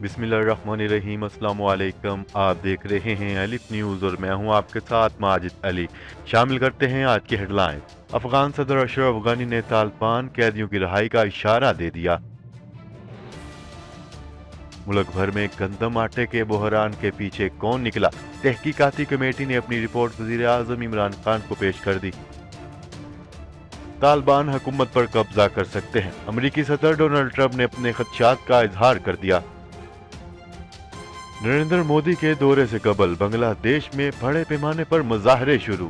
बिस्मिल्लाहिर्रहमानिर्रहीम। अस्सलाम वालेकुम। आप देख रहे हैं अलिफ न्यूज़ और मैं हूं आपके साथ माजिद अली। शामिल करते हैं आज की हेडलाइंस। अफगान सदर अशरफ गनी ने तालिबान कैदियों की रिहाई का इशारा दे दिया। मुल्क भर में गंदम आटे के बहरान के पीछे कौन निकला, तहकीकाती कमेटी ने अपनी रिपोर्ट वज़ीर आज़म इमरान खान को पेश कर दी। तालिबान हुकूमत पर कब्जा कर सकते हैं, अमरीकी सदर डोनाल्ड ट्रंप ने अपने खदशात का इजहार कर दिया। नरेंद्र मोदी के दौरे से कबल बांग्लादेश में बड़े पैमाने पर मुजाहरे शुरू।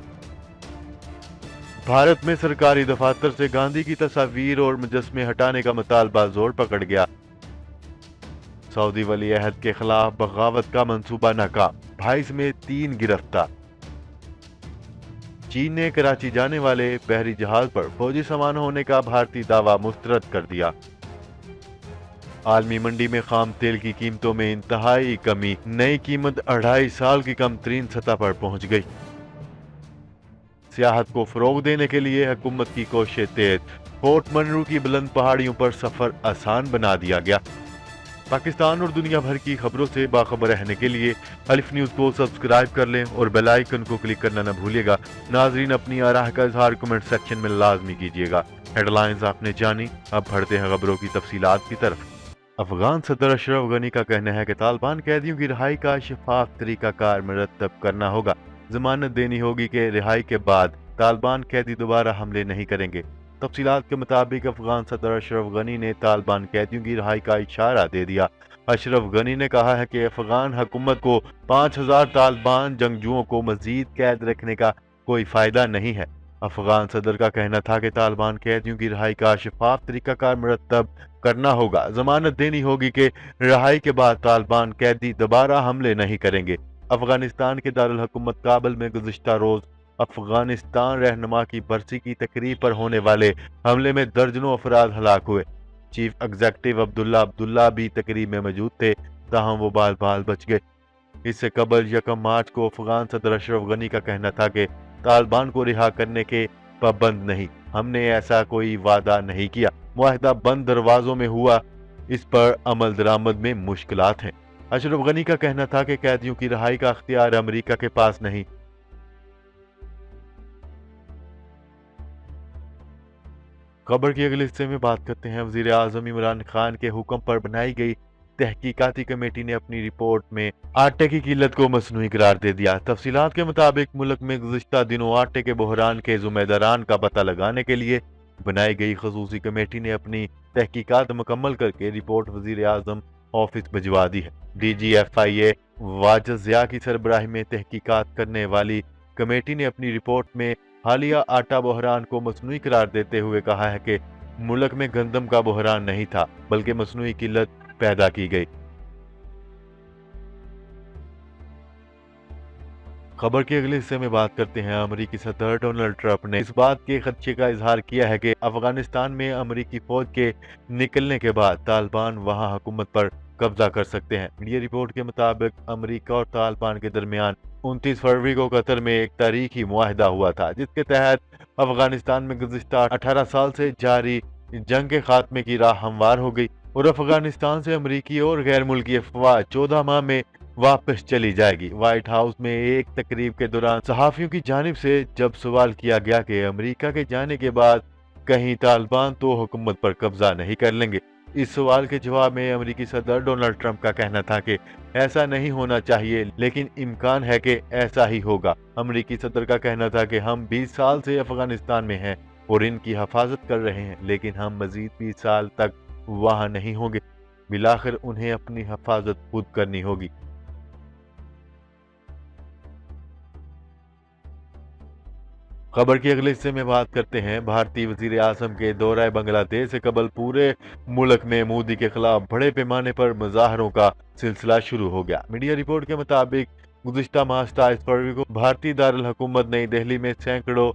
भारत में सरकारी दफातर से गांधी की तस्वीर और मुजस्मे हटाने का मुतालबा जोर पकड़ गया। सऊदी वली अहद के खिलाफ बगावत का मंसूबा नाकाम, 22 में 3 गिरफ्तार। चीन ने कराची जाने वाले बहरी जहाज पर फौजी सामान होने का भारतीय दावा मुस्तरद कर दिया। आलमी मंडी में खाम तेल की कीमतों में इंतहाई कमी, नई कीमत 2.5 साल की कम तरीन सतह पर पहुंच गई। सियाहत को फरोग देने के लिए हुकूमत की कोशिशें तेज, फोर्ट मनरू की बुलंद पहाड़ियों पर सफर आसान बना दिया गया। पाकिस्तान और दुनिया भर की खबरों से बाखबर रहने के लिए अलिफ न्यूज़ को सब्सक्राइब कर लें और बेल आइकन को क्लिक करना न भूलिएगा। नाजरीन, अपनी आराह का इजहार कमेंट सेक्शन में लाजमी कीजिएगा। हेडलाइंस आपने जानी, अब बढ़ते हैं खबरों की तफसीलात की तरफ। अफगान सदर अशरफ गनी का कहना है कि तालिबान कैदियों की रिहाई का शफाफ तरीकाकार मुरतब करना होगा। जमानत देनी होगी कि रिहाई के बाद तालिबान कैदी दोबारा हमले नहीं करेंगे। तफसीलात के मुताबिक अफगान सदर अशरफ गनी ने तालिबान कैदियों की रिहाई का इशारा दे दिया। अशरफ गनी ने कहा है कि अफगान हुकूमत को 5000 तालिबान जंगजुओं को मजीद कैद रखने का कोई फायदा नहीं है। अफगान सदर का कहना था कि तालिबान कैदियों की रिहाई का शफाफ तरीकाकार मुरतब करना होगा। जमानत देनी होगी कि रिहाई के बाद तालिबान कैदी दोबारा हमले नहीं करेंगे। अफगानिस्तान के दारुल हुकूमत काबुल में गुज़िश्ता रोज अफगानिस्तान रहनुमा की बरसी की तकरीब पर होने वाले हमले में दर्जनों अफराद हलाक हुए। चीफ एग्जीक्यूटिव अब्दुल्ला भी तकरीब में मौजूद थे, ताहम वो बाल बाल बच गए। इससे कबल 1 मार्च को अफगान सदर अशरफ गनी का कहना था कि तालिबान को रिहा करने के पाबंद नहीं, हमने ऐसा कोई वादा नहीं किया, मुआहदा बंद दरवाजों में हुआ, इस पर अमल दरामद में मुश्किलात हैं। अशरफ गनी का कहना था कि कैदियों की रिहाई का अख्तियार अमेरिका के पास नहीं। खबर की अगले हिस्से में बात करते हैं। वजीर आजम इमरान खान के हुक्म पर बनाई गई तहकीकाती कमेटी ने अपनी रिपोर्ट में आटे की किल्लत को मसनूई करार दे दिया। तफसीलात के मुताबिक मुल्क में गुज़िश्ता दिनों आटे के बहरान के ज़िम्मेदारान का पता लगाने के लिए बनाई गई खसूसी कमेटी ने अपनी तहकीकात मुकम्मल करके रिपोर्ट वजीर आजम ऑफिस भिजवा दी है। DGFIA वाजिद ज़िया की सरबराही में तहकीकात करने वाली कमेटी ने अपनी रिपोर्ट में हालिया आटा बहरान को मसनूई करार देते हुए कहा है कि मुल्क में गंदम का बहरान नहीं था, बल्कि मसनूई किल्लत पैदा की गई। खबर के अगले हिस्से में बात करते हैं। अमरीकी सदर डोनाल्ड ट्रंप ने इस बात के खदशे का इजहार किया है कि अफगानिस्तान में अमरीकी फौज के निकलने के बाद तालिबान वहां हुकूमत पर कब्जा कर सकते हैं। मीडिया रिपोर्ट के मुताबिक अमरीका और तालिबान के दरमियान 29 फरवरी को कतर में एक तारीखी मुआहदा हुआ था, जिसके तहत अफगानिस्तान में गुज़िश्ता 18 साल से जारी जंग के खात्मे की राह हमवार हो गई और अफगानिस्तान से अमरीकी और गैर मुल्की अफवाह 14 माह में वापस चली जाएगी। व्हाइट हाउस में एक तकरीब के दौरान सहाफियों की जानिब से जब सवाल किया गया कि अमरीका के जाने के बाद कहीं तालिबान तो हुकूमत पर कब्जा नहीं कर लेंगे, इस सवाल के जवाब में अमरीकी सदर डोनाल्ड ट्रंप का कहना था कि ऐसा नहीं होना चाहिए, लेकिन इम्कान है कि ऐसा ही होगा। अमरीकी सदर का कहना था कि हम 20 साल से अफगानिस्तान में हैं और इनकी हिफाजत कर रहे हैं, लेकिन हम मजीद 20 साल तक वहां नहीं होंगे। बिलाखिर उन्हें अपनी हिफाजत खुद करनी होगी। खबर के अगले हिस्से में बात करते हैं। भारतीय वजीर आजम के दौरा बांग्लादेश से कबल पूरे मुल्क में मोदी के खिलाफ बड़े पैमाने पर मुजाहरों का सिलसिला शुरू हो गया। मीडिया रिपोर्ट के मुताबिक गुज़िश्ता माह 27 फरवरी को भारतीय दारुल हुकूमत नई दिल्ली में सैकड़ों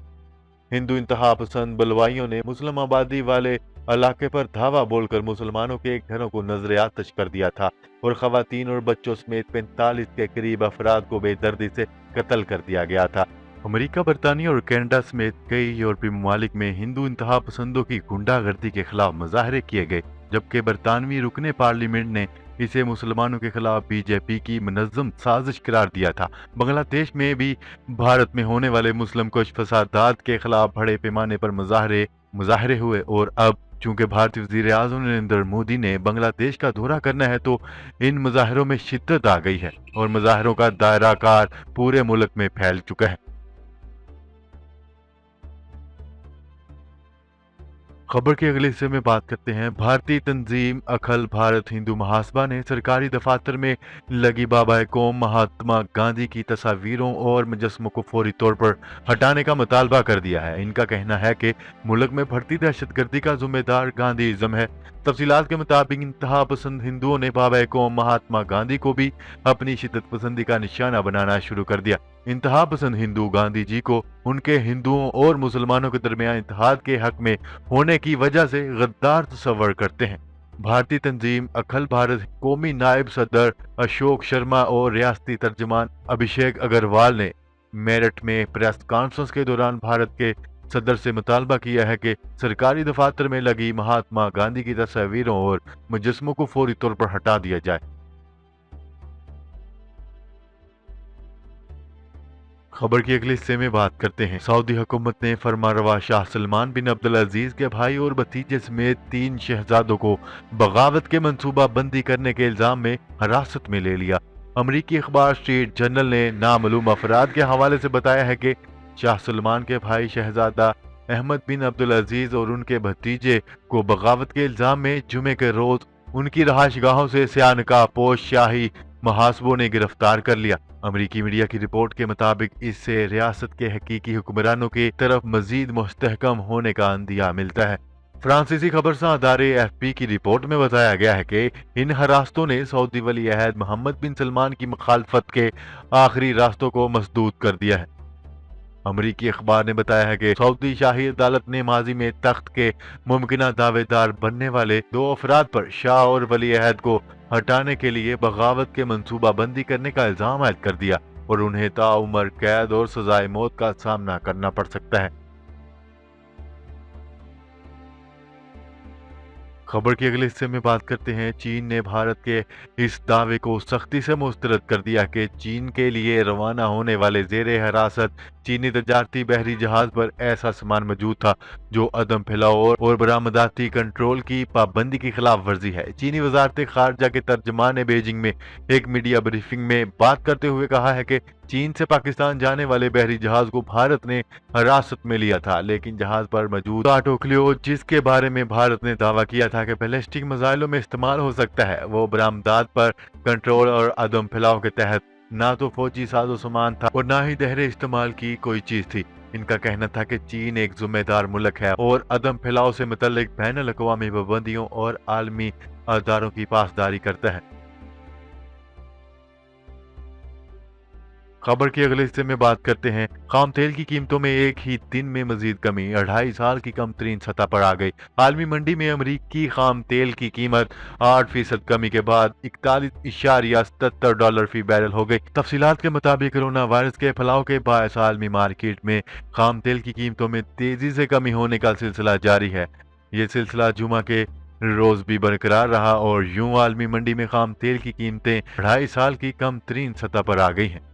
हिंदू इंतहा पसंद बलवाइयों ने मुस्लिम आबादी वाले इलाके पर धावा बोलकर मुसलमानों के घरों को नजर आतश कर दिया था और खवातीन और बच्चों समेत 45 के करीब अफराद को बेदर्दी से कत्ल कर दिया गया था। अमेरिका, बरतानिया और कनाडा समेत कई यूरोपीय ममालिक में हिंदू इंतहा पसंदों की गुंडागर्दी के खिलाफ मुजाहरे किए गए, जबकि बरतानवी रुकने पार्लियामेंट ने इसे मुसलमानों के खिलाफ बीजेपी की मुनज़्ज़म साजिश करार दिया था। बांग्लादेश में भी भारत में होने वाले मुस्लिम कुछ फसादात के खिलाफ बड़े पैमाने पर मुजाहरे हुए और अब चूंकि भारतीय वज़ीर आज़म नरेंद्र मोदी ने बांग्लादेश का दौरा करना है तो इन मुजाहरों में शिद्दत आ गई है और मुजाहरों का दायरा कार पूरे मुल्क में फैल चुका है। खबर के अगले हिस्से में बात करते हैं। भारतीय तंजीम अखिल भारत हिंदू महासभा ने सरकारी दफातर में लगी बाबा कौम महात्मा गांधी की तस्वीरों और मुजस्समों को फौरी तौर पर हटाने का मुतालबा कर दिया है। इनका कहना है कि मुल्क में बढ़ती दहशतगर्दी का जिम्मेदार गांधीइज्म है। तफसीलात के मुताबिक इंतहा पसंद हिंदुओं ने बाबा कौम महात्मा गांधी को भी अपनी शिद्दत पसंदी का निशाना बनाना शुरू कर दिया। इंतहा पसंद हिंदू गांधी जी को उनके हिंदुओं और मुसलमानों के दरमियान इत्तेहाद के हक में होने की वजह से गद्दार तस्वर करते हैं। भारतीय तंजीम अखिल भारत कौमी नायब सदर अशोक शर्मा और रियासती तर्जमान अभिषेक अग्रवाल ने मेरठ में प्रेस कॉन्फ्रेंस के दौरान भारत के सदर से मुतालबा किया है कि सरकारी दफातर में लगी महात्मा गांधी की तस्वीरों और मुजस्समों को फौरी तौर पर हटा दिया जाए। खबर के अगले हिस्से में बात करते हैं। सऊदी हुकूमत ने फरमानरवा शाह सलमान बिन अब्दुल अजीज के भाई और भतीजे समेत 3 शहजादों को बगावत के मंसूबा बंदी करने के इल्जाम में हिरासत में ले लिया। अमरीकी अखबार स्ट्रीट जर्नल ने नामालूम अफराद के हवाले से बताया है कि शाह सलमान के भाई शहजादा अहमद बिन अब्दुल अजीज और उनके भतीजे को बगावत के इल्जाम में जुमे के रोज उनकी रहायशगाहों से स्यानका पोश शाही महासबों ने गिरफ्तार कर लिया। अमरीकी मीडिया की रिपोर्ट के मुताबिक इससे रियासत के हकीकी हुक्मरानों की तरफ मजीद मुस्तहकम होने का अंदिया मिलता है। फ्रांसीसी खबरसां अदारे एफपी की रिपोर्ट में बताया गया है कि इन हिरासतों ने सऊदी वली अहद मोहम्मद बिन सलमान की मुखालफत के आखिरी रास्तों को मसदूद कर दिया है। अमरीकी अखबार ने बताया है कि सऊदी शाही अदालत ने माजी में तख्त के मुमकिना दावेदार बनने वाले 2 अफराद पर शाह और वली अहद को हटाने के लिए बगावत के मंसूबा बंदी करने का इल्जाम आयद कर दिया और उन्हें ताउम्र कैद और सजाए मौत का सामना करना पड़ सकता है। खबर के अगले हिस्से में बात करते हैं। चीन ने भारत के इस दावे को सख्ती से मुस्तरद कर दिया कि चीन के लिए रवाना होने वाले जेरे हिरासत चीनी तजारती बहरी जहाज पर ऐसा सामान मौजूद था जो अदम फैलाव और बरामदाती कंट्रोल की पाबंदी की खिलाफ वर्जी है। चीनी वजारत खारजा के तर्जमान ने बीजिंग में एक मीडिया ब्रीफिंग में बात करते हुए कहा है कि चीन से पाकिस्तान जाने वाले बहरी जहाज को भारत ने हिरासत में लिया था, लेकिन जहाज पर मौजूद आटोक्लियो जिसके बारे में भारत ने दावा किया था कि बैलिस्टिक मिसाइलों में इस्तेमाल हो सकता है, वो बरामदात पर कंट्रोल और अदम फैलाव के तहत ना तो फौजी साजो सामान था और ना ही दहरे इस्तेमाल की कोई चीज थी। इनका कहना था कि चीन एक जिम्मेदार मुल्क है और अदम फैलाव से मुतल्लिक बैनुल अक़वामी पाबंदियों और आलमी अदारों की पासदारी करता है। खबर के अगले हिस्से में बात करते हैं। खाम तेल की कीमतों में एक ही दिन में मजीद कमी 2.5 साल की कम तरीन सतह पर आ गई। आलमी मंडी में अमरीकी खाम तेल की कीमत 8% कमी के बाद $41.77 फी बैरल हो गई। तफसीलात के मुताबिक कोरोना वायरस के फैलाव के बायस आलमी मार्केट में खाम तेल की कीमतों में तेजी से कमी होने का सिलसिला जारी है। ये सिलसिला जुमा के रोज भी बरकरार रहा और यूं आलमी मंडी में खाम तेल की कीमतें 2.5 साल की कम तरीन सतह पर आ गई हैं।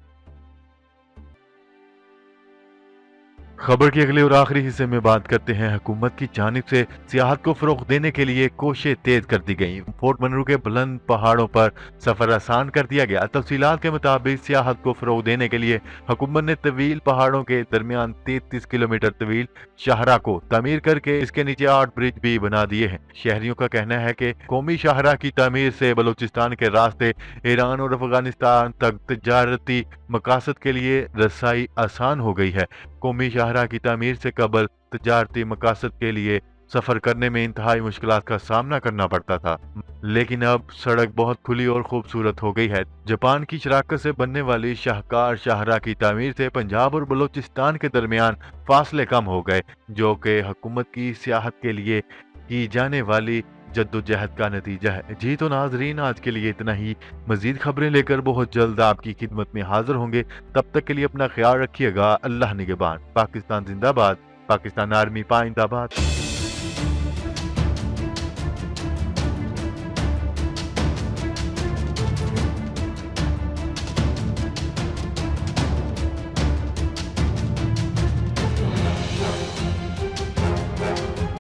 खबर के अगले और आखिरी हिस्से में बात करते हैं। हुकूमत की जानिब से सियाहत को फरोग देने के लिए कोशिशें तेज कर दी गई। फोर्ट मनरू के बुलंद पहाड़ों पर सफर आसान कर दिया गया। तफसीलात के मुताबिक सियाहत को फरोग देने के लिए हुकूमत ने तवील पहाड़ों के दरमियान 33 किलोमीटर तवील शाहरा को तमीर करके इसके नीचे 8 ब्रिज भी बना दिए हैं। शहरियों का कहना है कि कौमी शाहरा की तमीर से बलूचिस्तान के रास्ते ईरान और अफगानिस्तान तक तजारती मकासद के लिए रसाई आसान हो गई है। कौमी शाहरा की तामीर से कबल तजारती मकासद के लिए सफर करने में इंतहाई मुश्किलात का सामना करना पड़ता था, लेकिन अब सड़क बहुत खुली और खूबसूरत हो गई है। जापान की शराकत से बनने वाली शाहकार शाहरा की तामीर से पंजाब और बलूचिस्तान के दरमियान फासले कम हो गए, जो कि हुकूमत की सियाहत के लिए की जाने वाली जद्दोजहद का नतीजा है। जी तो नाजरीन, आज के लिए इतना ही। मजीद खबरें लेकर बहुत जल्द आपकी खिदमत में हाजिर होंगे। तब तक के लिए अपना ख्याल रखिएगा। अल्लाह निगहबान। पाकिस्तान जिंदाबाद। पाकिस्तान आर्मी पाइंदाबाद।